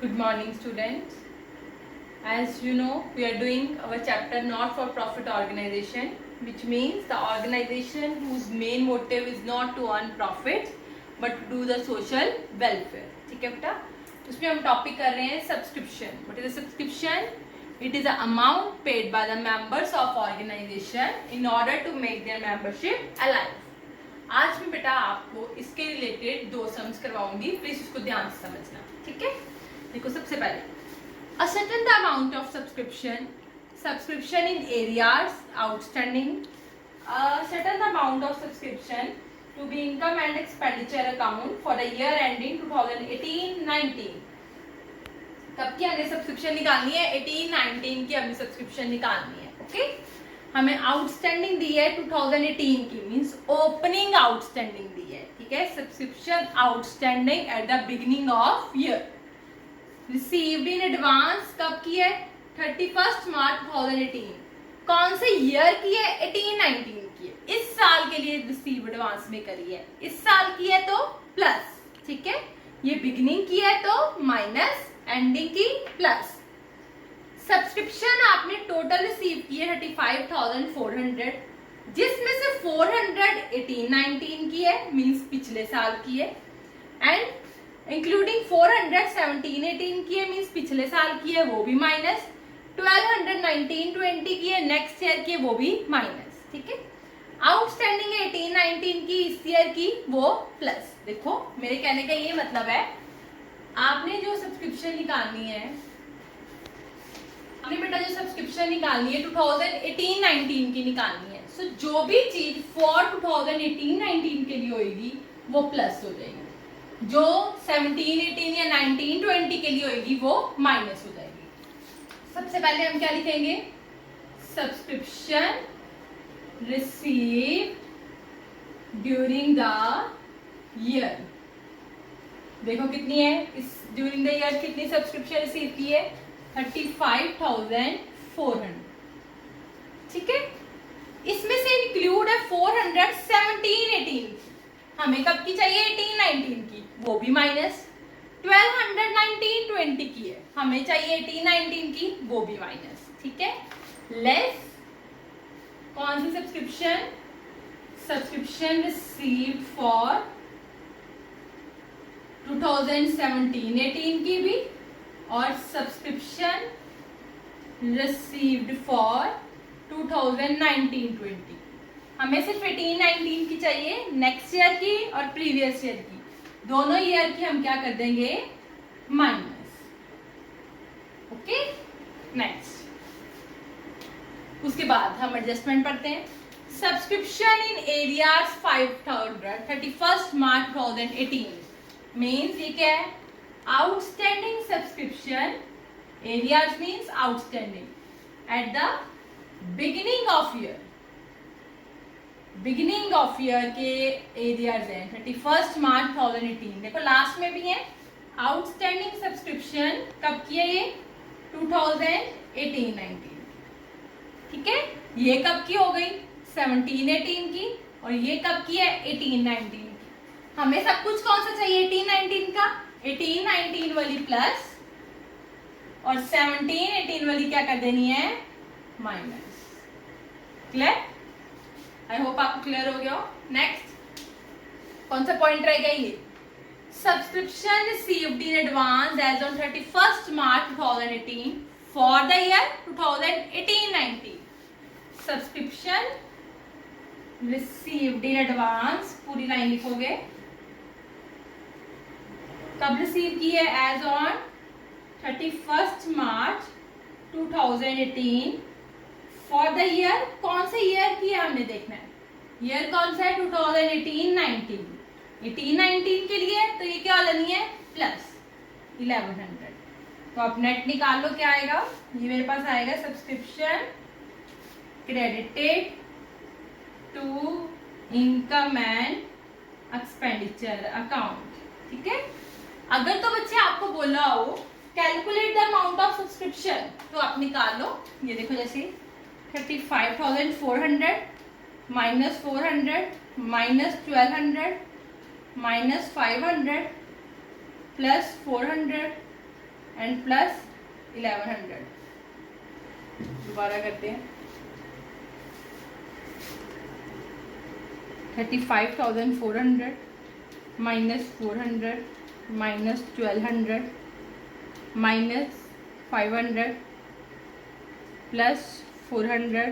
Good morning, students. As you know, we are doing our chapter not for profit organization, which means the organization whose main motive is not to earn profits but to do the social welfare. ठीक है बेटा? उसमें हम topic कर रहे हैं subscription. What is a subscription? It is the amount paid by the members of organization in order to make their membership alive. आज मैं बेटा आपको इसके रिलेटेड दो सम्स करवाऊंगी, प्लीज इसको ध्यान से समझना. ठीक है, देखो सबसे पहले a certain amount of subscription in areas outstanding, a certain amount of subscription to be income and expenditure account for the year ending 2018-19. कब की हमें सब्सक्रिप्शन निकालनी है? 18-19 की हमें सब्सक्रिप्शन निकालनी है. ओके, हमें आउटस्टैंडिंग दी है 2018 की, मींस ओपनिंग आउटस्टैंडिंग दी है. ठीक है, subscription outstanding at the beginning of year, received in advance कब की है? 31 मार्च 2018. कौन से ईयर की है? 18-19 की है. इस साल के लिए रिसीव एडवांस में करी है. इस साल की है तो प्लस. ठीक है, ये बिगिनिंग की है तो माइनस, एंडिंग की प्लस. सब्सक्रिप्शन आपने टोटल रिसीव की है 35,400, जिसमें से 400 18-19 की है, मींस पिछले साल की है, एंड इंक्लूडिंग 400 17-18 की है, मींस पिछले साल की है, वो भी माइनस. 1200 19-20 की है, नेक्स्ट ईयर की है, वो भी माइनस. ठीक है, आउटस्टैंडिंग है 18-19 की, इस ईयर की, वो प्लस. देखो मेरे कहने का ये मतलब है, आपने जो सब्सक्रिप्शन निकालनी है, आपने बेटा जो सब्सक्रिप्शन निकालनी है 2018-19 की निकालनी है. सो जो भी चीज फॉर 2018-19 के लिए होगी वो प्लस हो जाएगी, जो 17-18 या 19-20 के लिए होगी वो माइनस हो जाएगी. सबसे पहले हम क्या लिखेंगे? Subscription receive during the year. देखो कितनी है इस ड्यूरिंग द ईयर, कितनी सब्सक्रिप्शन रिसीव की है? 35,400. ठीक है, इसमें से इंक्लूड है 400 17-18. हमें कब की चाहिए? 18-19 की, वो भी माइनस. 1200 19-20 की है, हमें चाहिए 18-19 की, वो भी माइनस. ठीक है, लेस कौन सी सब्सक्रिप्शन? सब्सक्रिप्शन रिसीव्ड फॉर 2017-18 की भी, और सब्सक्रिप्शन रिसीव्ड फॉर 2019-20. हमें सिर्फ 18-19 की चाहिए, नेक्स्ट ईयर की और प्रीवियस ईयर की, दोनों ईयर की हम क्या कर देंगे? माइनस. Okay, next. उसके बाद हम एडजस्टमेंट पढ़ते हैं. Subscription in areas 500 31 March 2018 means ये क्या है? Outstanding subscription. Areas means outstanding at the beginning of year. Beginning of year के एरियाज हैं 31 मार्च 2018. देखो लास्ट में भी है. आउटस्टैंडिंग सब्सक्रिप्शन कब की है? ये 2018-19. ठीक है, ये कब की हो गई? 17-18 की, और ये कब की है? 18-19 की. हमें सब कुछ कौन सा चाहिए? 18-19 का. 18-19 वाली प्लस और 17-18 वाली क्या कर देनी है? माइनस. क्लियर? आई होप आपको क्लियर हो गया हो. नेक्स्ट कौन सा पॉइंट रहेगा? ये subscription received in advance as on 31 March 2018 for the year 2018-19. Subscription received in advance, पूरी लाइन लिखोगे, कब रिसीव की है? As on 31 March 2018 for the year. कौन से ईयर की है हमने देखना है. ईयर कौन सा है? 2018-19. 18-19 के लिए तो ये क्या लेनी है? प्लस 1100. तो आप नेट निकाल लो, क्या आएगा? ये मेरे पास आएगा subscription credited to income and expenditure account. ठीक है, अगर तो बच्चे आपको बोला हो calculate the amount of subscription, तो आप निकाल लो. ये देखो जैसे 35,400 minus 400 minus 1200 minus 500 plus 400 and plus 1100। दोबारा करते हैं। 35,400 minus 400 minus 1200 minus 500 plus 400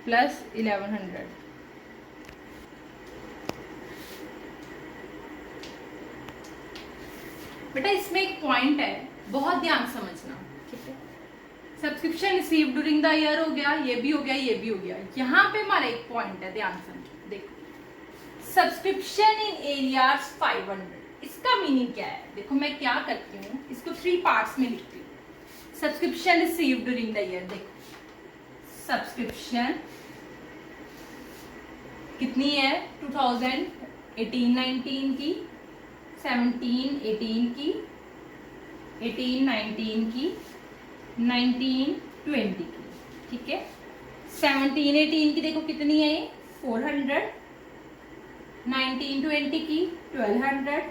plus 1100। बेटा इसमें एक पॉइंट है, बहुत ध्यान समझना, ठीक है। Subscription receive during the year हो गया, ये भी हो गया, ये भी हो गया। यहाँ पे हमारा एक पॉइंट है, ध्यान समझो। देखो सब्सक्रिप्शन इन एरियाज 500, इसका मीनिंग क्या है? देखो मैं क्या करती हूँ, इसको 3 पार्ट्स में लिखती हूँ। Subscription receive during the year, देखो सब्सक्रिप्शन कितनी है? 2018-19 की, 17-18 की, 18-19 की, 19-20 की, ठीक है। 17-18 की देखो कितनी है ये? 400, 19-20 की 1200,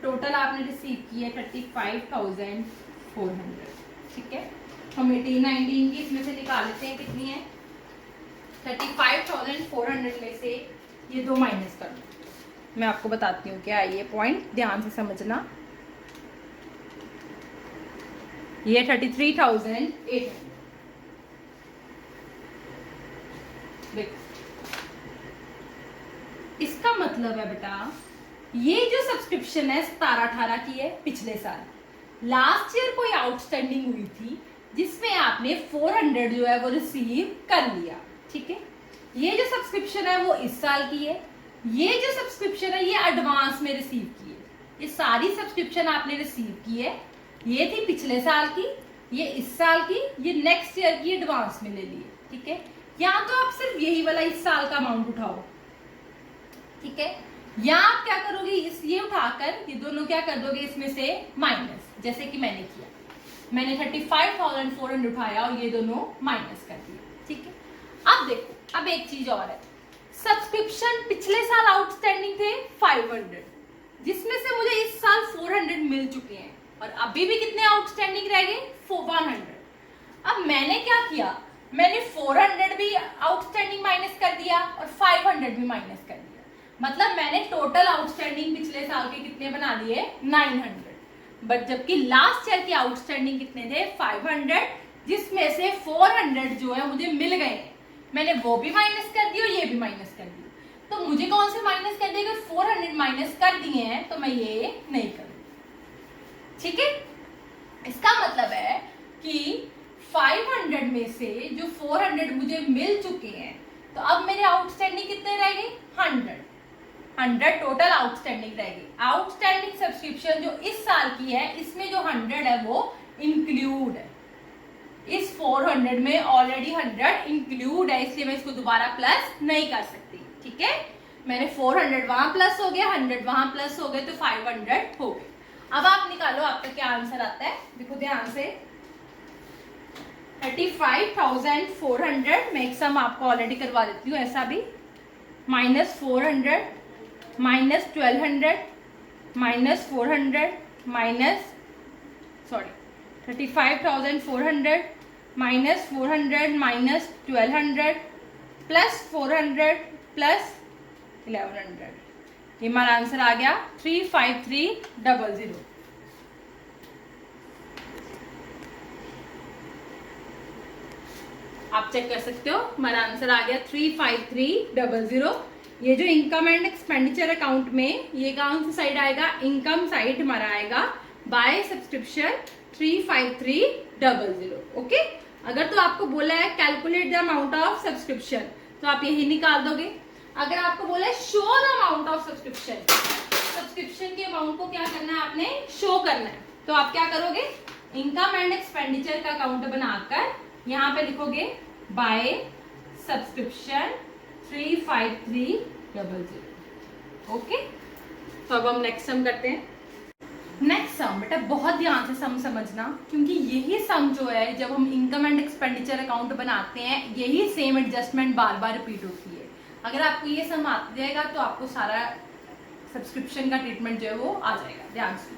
टोटल आपने रिसीव की है 35,400, ठीक है। हम 18-19 की इसमें से निकाल लेते हैं, कितनी है? 35,400 में से ये 2 माइनस कर दो। मैं आपको बताती हूँ क्या है ये पॉइंट, ध्यान से समझना। ये 33,800। देखो इसका मतलब है बेटा, ये जो सब्सक्रिप्शन है 17-18 की है, पिछले साल लास्ट ईयर कोई आउटस्टैंडिंग हुई थी जिसमें आपने 400 जो है वो रिसीव कर लिया, ठीक है। ये जो सब्सक्रिप्शन है वो इस साल की है, ये जो सब्सक्रिप्शन है ये एडवांस में रिसीव की है। ये सारी सब्सक्रिप्शन आपने रिसीव की है, ये थी पिछले साल की, ये इस साल की, ये नेक्स्ट ईयर की एडवांस में ले ली है, ठीक है। या तो आप सिर्फ यही वाला इस साल का अमाउंट उठाओ, ठीक है, या आप क्या करोगे, इस ये उठाकर ये दोनों क्या कर दोगे इसमें से माइनस, जैसे कि मैंने किया। मैंने 35,400 उठाया और ये दोनों माइनस कर दिए, ठीक है। अब देखो, अब एक चीज और है, सब्सक्रिप्शन पिछले साल आउटस्टैंडिंग थे 500, जिसमें से मुझे इस साल 400 मिल चुके हैं और अभी भी कितने आउटस्टैंडिंग रह गए? 100। अब मैंने क्या किया, मैंने 400 भी आउटस्टैंडिंग माइनस कर दिया और 500 भी माइनस कर दिया। मतलब मैंने टोटल आउटस्टैंडिंग पिछले साल के कितने बना दिए? 900। बट जबकि लास्ट ईयर की आउटस्टैंडिंग कितने थे? 500, जिसमें से 400 जो है मुझे मिल गए हैं। मैंने वो भी माइनस कर दी और ये भी माइनस कर दी। तो मुझे कौन से माइनस कर दिए? अगर 400 माइनस कर दिए हैं तो मैं ये नहीं करूंगी, ठीक है। इसका मतलब है कि 500 में से जो 400 मुझे मिल चुके हैं, तो अब मेरे आउटस्टैंडिंग कितने रह गए? 100 टोटल आउटस्टैंडिंग रह गई। आउटस्टैंडिंग सब्सक्रिप्शन जो इस साल की है, इसमें जो 100 है वो इंक्लूड है। इस 400 में ऑलरेडी 100 इंक्लूड है, इसलिए मैं इसको दोबारा प्लस नहीं कर सकती, ठीक है। मैंने 400 वहां प्लस हो गया, 100 वहां प्लस हो गए, तो 500 हो गए। अब आप निकालो आपका क्या आंसर आता है, देखो ध्यान से। 35,400 मैं एक सम आपको ऑलरेडी करवा देती हूँ ऐसा भी, minus 400 minus 1200 minus 400 minus 35,400 minus 400 minus 1200 plus 400 plus 1100। ये हमारा आंसर आ गया 35300। आप चेक कर सकते हो, हमारा आंसर आ गया 35300। ये जो इनकम एंड एक्सपेंडिचर अकाउंट में, ये कौन सी साइड आएगा? इनकम साइड हमारा आएगा बाय सब्सक्रिप्शन 35300। ओके। अगर तो आपको बोला है calculate the amount of subscription, तो आप यही निकाल दोगे। अगर आपको बोला है show the amount of subscription, subscription के अमाउंट को क्या करना है आपने? शो करना है। तो आप क्या करोगे? इनकम एंड एक्सपेंडिचर का अकाउंट बनाकर यहाँ पे लिखोगे बाय सब्सक्रिप्शन 35300। ओके। तो अब हम नेक्स्ट सम करते हैं। नेक्स्ट सम बेटा बहुत ध्यान से सम समझना, क्योंकि यही सम जो है जब हम इनकम एंड एक्सपेंडिचर अकाउंट बनाते हैं, यही सेम एडजस्टमेंट बार बार रिपीट होती है। अगर आपको ये सम आ जाएगा तो आपको सारा सब्सक्रिप्शन का ट्रीटमेंट जो है वो आ जाएगा। ध्यान से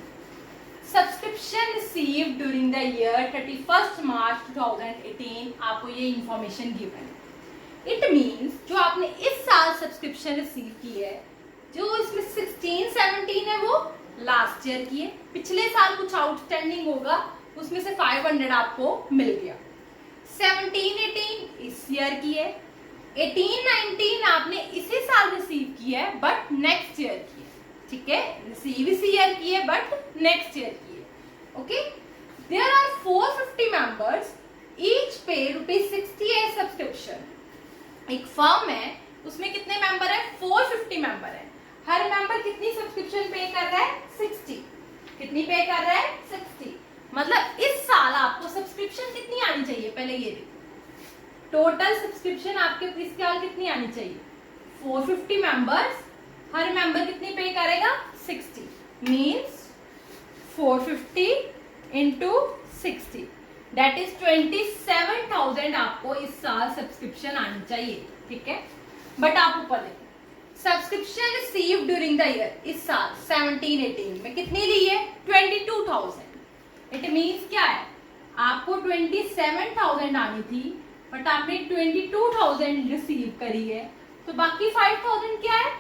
subscription receive during the year 31 March 2018, आपको ये इंफॉर्मेशन गिवन है। इट मीन्स जो आपने इस साल सब्सक्रिप्शन रिसीव की है, जो इसमें 16-17 है वो लास्ट ईयर की है, पिछले साल कुछ आउटस्टैंडिंग होगा उसमें से 500 आपको मिल गया। 17-18 इस ईयर की है, 18-19 आपने इसी साल रिसीव की है बट नेक्स्ट ईयर की है, ठीक है, रिसीव इसी ईयर की है बट नेक्स्ट ईयर की है। Okay, there are 450 members, each pay ₹60 है सब्सक्रिप्शन। एक फर्म है उसमें कितने मेंबर है? 450 मेंबर है। हर मेंबर कितनी सब्सक्रिप्शन पे कर रहा है? 60। कितनी पे कर रहा है? 60। मतलब इस साल आपको सब्सक्रिप्शन कितनी आनी चाहिए? पहले ये देखो, टोटल सब्सक्रिप्शन आपके इस साल कितनी आनी चाहिए? 450 मेंबर्स, हर मेंबर कितनी पे करेगा? 60, मीन्स 450 इंटू 60, दैट इज 27,000 आपको इस साल सब्सक्रिप्शन आनी चाहिए, ठीक है। बट आप ऊपर देखो, subscription receive during the year इस साल 17-18 में कितनी ली है? 22,000। इट मीन्स क्या है, आपको 27,000 आनी थी बट आपने 22,000 रिसीव करी है, तो बाकी 5,000 क्या है?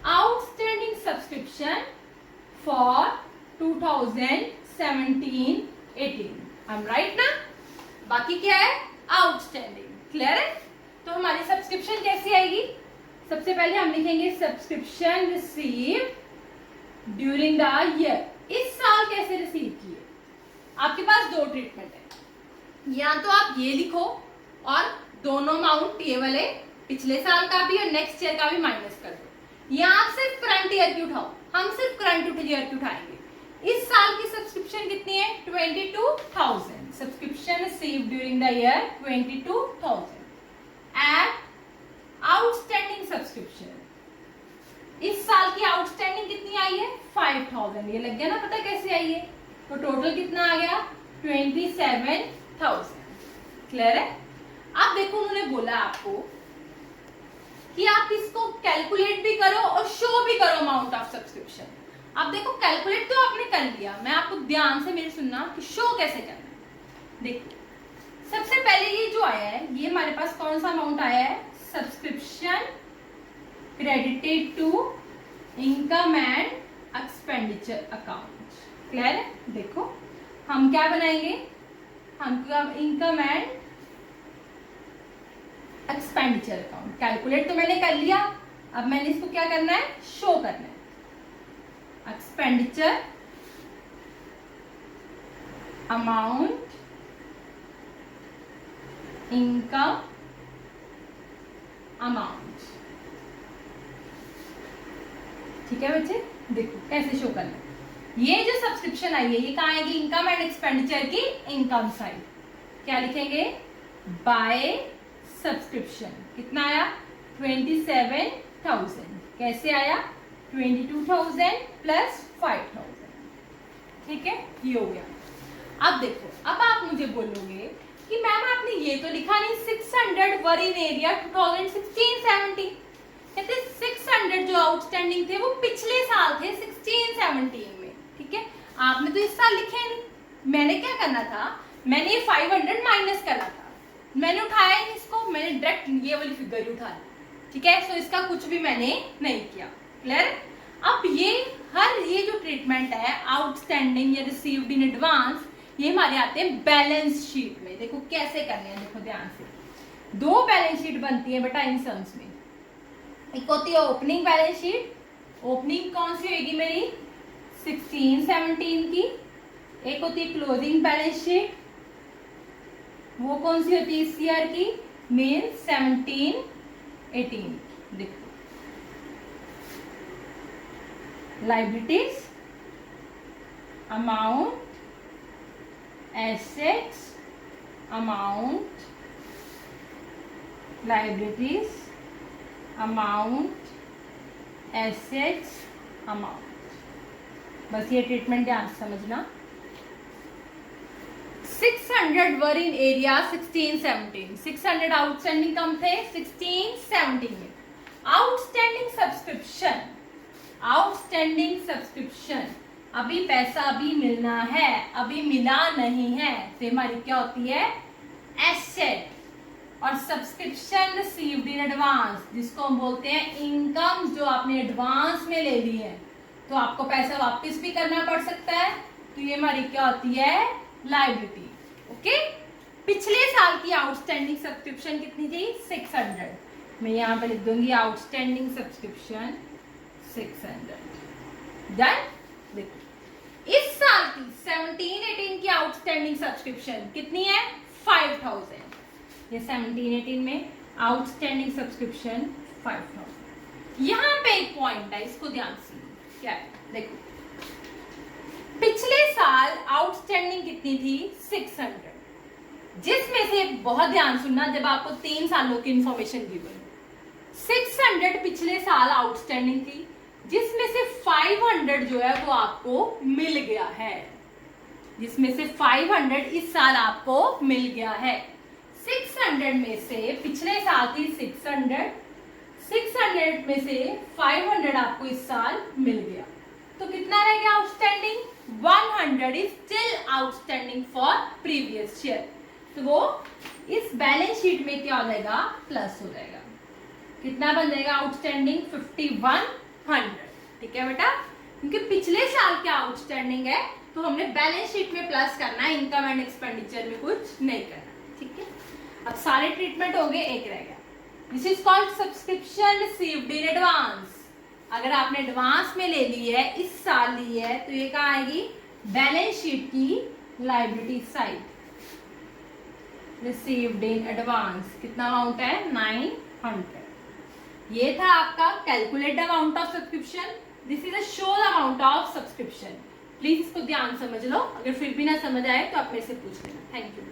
Outstanding subscription for 2017-18। I am right ना? बाकी क्या है? आउटस्टैंडिंग। क्लियर है? तो हमारी सब्सक्रिप्शन कैसी आएगी? सबसे पहले हम लिखेंगे subscription receive during the year, इस साल कैसे रिसीव किए। आपके पास दो ट्रीटमेंट है, या तो आप ये लिखो और दोनों अमाउंट ये वाले पिछले साल का भी और नेक्स्ट ईयर का भी माइनस कर दो, या आप सिर्फ करंट ईयर की उठाओ। हम सिर्फ करंट ईयर की उठाएंगे। इस साल की सब्सक्रिप्शन कितनी है? 22,000। Subscription receive during the year 22,000 at outstanding subscription. इस साल की आउटस्टैंडिंग कितनी आई है? 5,000। ये लग गया ना पता कैसे आई है? तो टोटल कितना आ गया? 27,000। क्लियर है? अब देखो, उन्होंने बोला आपको कि आप इसको कैलकुलेट भी करो और शो भी करो अमाउंट ऑफ सब्सक्रिप्शन। अब देखो, कैलकुलेट तो आपने कर लिया, मैं आपको ध्यान से मेरी सुनना कि शो कैसे करना है। देखो, सबसे पहले ये जो आया है, ये हमारे पास कौन सा अमाउंट आया है? Subscription credited to income and expenditure account. Clear है? देखो, हम क्या बनाएंगे? हम income and expenditure account. Calculate तो मैंने कर लिया, अब मैंने इसको क्या करना है? शो करना है। Expenditure amount, income amount. ठीक है बच्चे, देखो कैसे शो करना है। ये जो सब्सक्रिप्शन आई है ये कहाँ आएगी? इनकम एंड एक्सपेंडिचर की इनकम साइड। क्या लिखेंगे? By subscription. कितना आया? 27,000। कैसे आया? 22,000 प्लस 5,000। ठीक है, ये हो गया। अब देखो, अब आप मुझे बोलोगे कि मैम आपने ये तो लिखा नहीं, 600 वर इन एरिया 2016-17। कहते 600 जो आउटस्टैंडिंग थे वो पिछले साल थे 16-17 में। ठीक है, आपने तो इस साल लिखे नहीं। मैंने क्या करना था? मैंने ये 500 माइनस करना था। मैंने उठाया नहीं इसको, मैंने डायरेक्ट ये वाली फिगर ही उठा ली। ठीक है, सो इसका कुछ भी मैंने नहीं किया। क्लियर? अब ये जो ट्रीटमेंट है आउटस्टैंडिंग या रिसीव्ड इन एडवांस, ये हमारे आते हैं बैलेंस शीट में। देखो कैसे करने हैं, देखो ध्यान से। दो बैलेंस शीट बनती है बेटा इन सम्स में। एक होती है ओपनिंग बैलेंस शीट। ओपनिंग कौन सी होगी मेरी? 16-17 की। एक होती है क्लोजिंग बैलेंस शीट, वो कौन सी होती है इस ईयर की? मीन 17-18। देखो, liabilities, amount, assets, amount, liabilities, amount, assets, amount. बस ये ट्रीटमेंट ध्यान से समझना। 600 वर इन एरिया 16-17। 600 आउटस्टैंडिंग कम थे 16-17 में। आउटस्टैंडिंग सब्सक्रिप्शन अभी पैसा अभी मिलना है, अभी मिला नहीं है, तो हमारी क्या होती है, एसेट। और सब्सक्रिप्शन रिसीव्ड इन एडवांस, जिसको हम बोलते हैं इनकम जो आपने एडवांस में ले ली है, तो आपको पैसा वापस भी करना पड़ सकता है, तो ये हमारी क्या होती है, लायबिलिटी। ओके, पिछले साल की आउटस्टैंडिंग सब्सक्रिप्शन कितनी थी, 600। मैं यहाँ पे लिख दूंगी आउटस्टैंडिंग सब्सक्रिप्शन 600। डन। देखो इस साल की 17-18 की आउटस्टैंडिंग सब्सक्रिप्शन कितनी है, 5000। ये 17-18 में आउटस्टैंडिंग सब्सक्रिप्शन 5000। यहां पे एक पॉइंट है, इसको ध्यान से क्या है, देखो पिछले साल आउटस्टैंडिंग कितनी थी, 600, जिसमें से बहुत ध्यान सुनना, जब आपको 3 सालों की इंफॉर्मेशन दी गई, 600 पिछले साल आउटस्टैंडिंग थी, जिसमें से 500 जो है वो आपको मिल गया है, जिसमें से 500 इस साल आपको मिल गया है। 600 में से पिछले साल की 600 में से 500 आपको इस साल मिल गया, तो कितना रह गया outstanding, 100 is still outstanding for previous year. तो वो इस बैलेंस शीट में क्या हो जाएगा, प्लस हो जाएगा। कितना बन जाएगा आउटस्टैंडिंग, 5100। ठीक है बेटा, क्योंकि पिछले साल क्या आउटस्टैंडिंग है, तो हमने बैलेंस शीट में प्लस करना है, इनकम एंड एक्सपेंडिचर में कुछ नहीं करना। ठीक है, अब सारे ट्रीटमेंट हो गए, एक रह गया। This is called subscription received in advance. अगर आपने एडवांस में ले ली है, इस साल ली है, तो ये कहाँ आएगी, बैलेंस शीट की liability side. Received in advance कितना अमाउंट है, 900। ये था आपका calculate amount of subscription. This is a show amount of subscription. Please इसको ध्यान समझ लो, अगर फिर भी ना समझ आए तो आप मेरे से पूछ लेना। Thank you.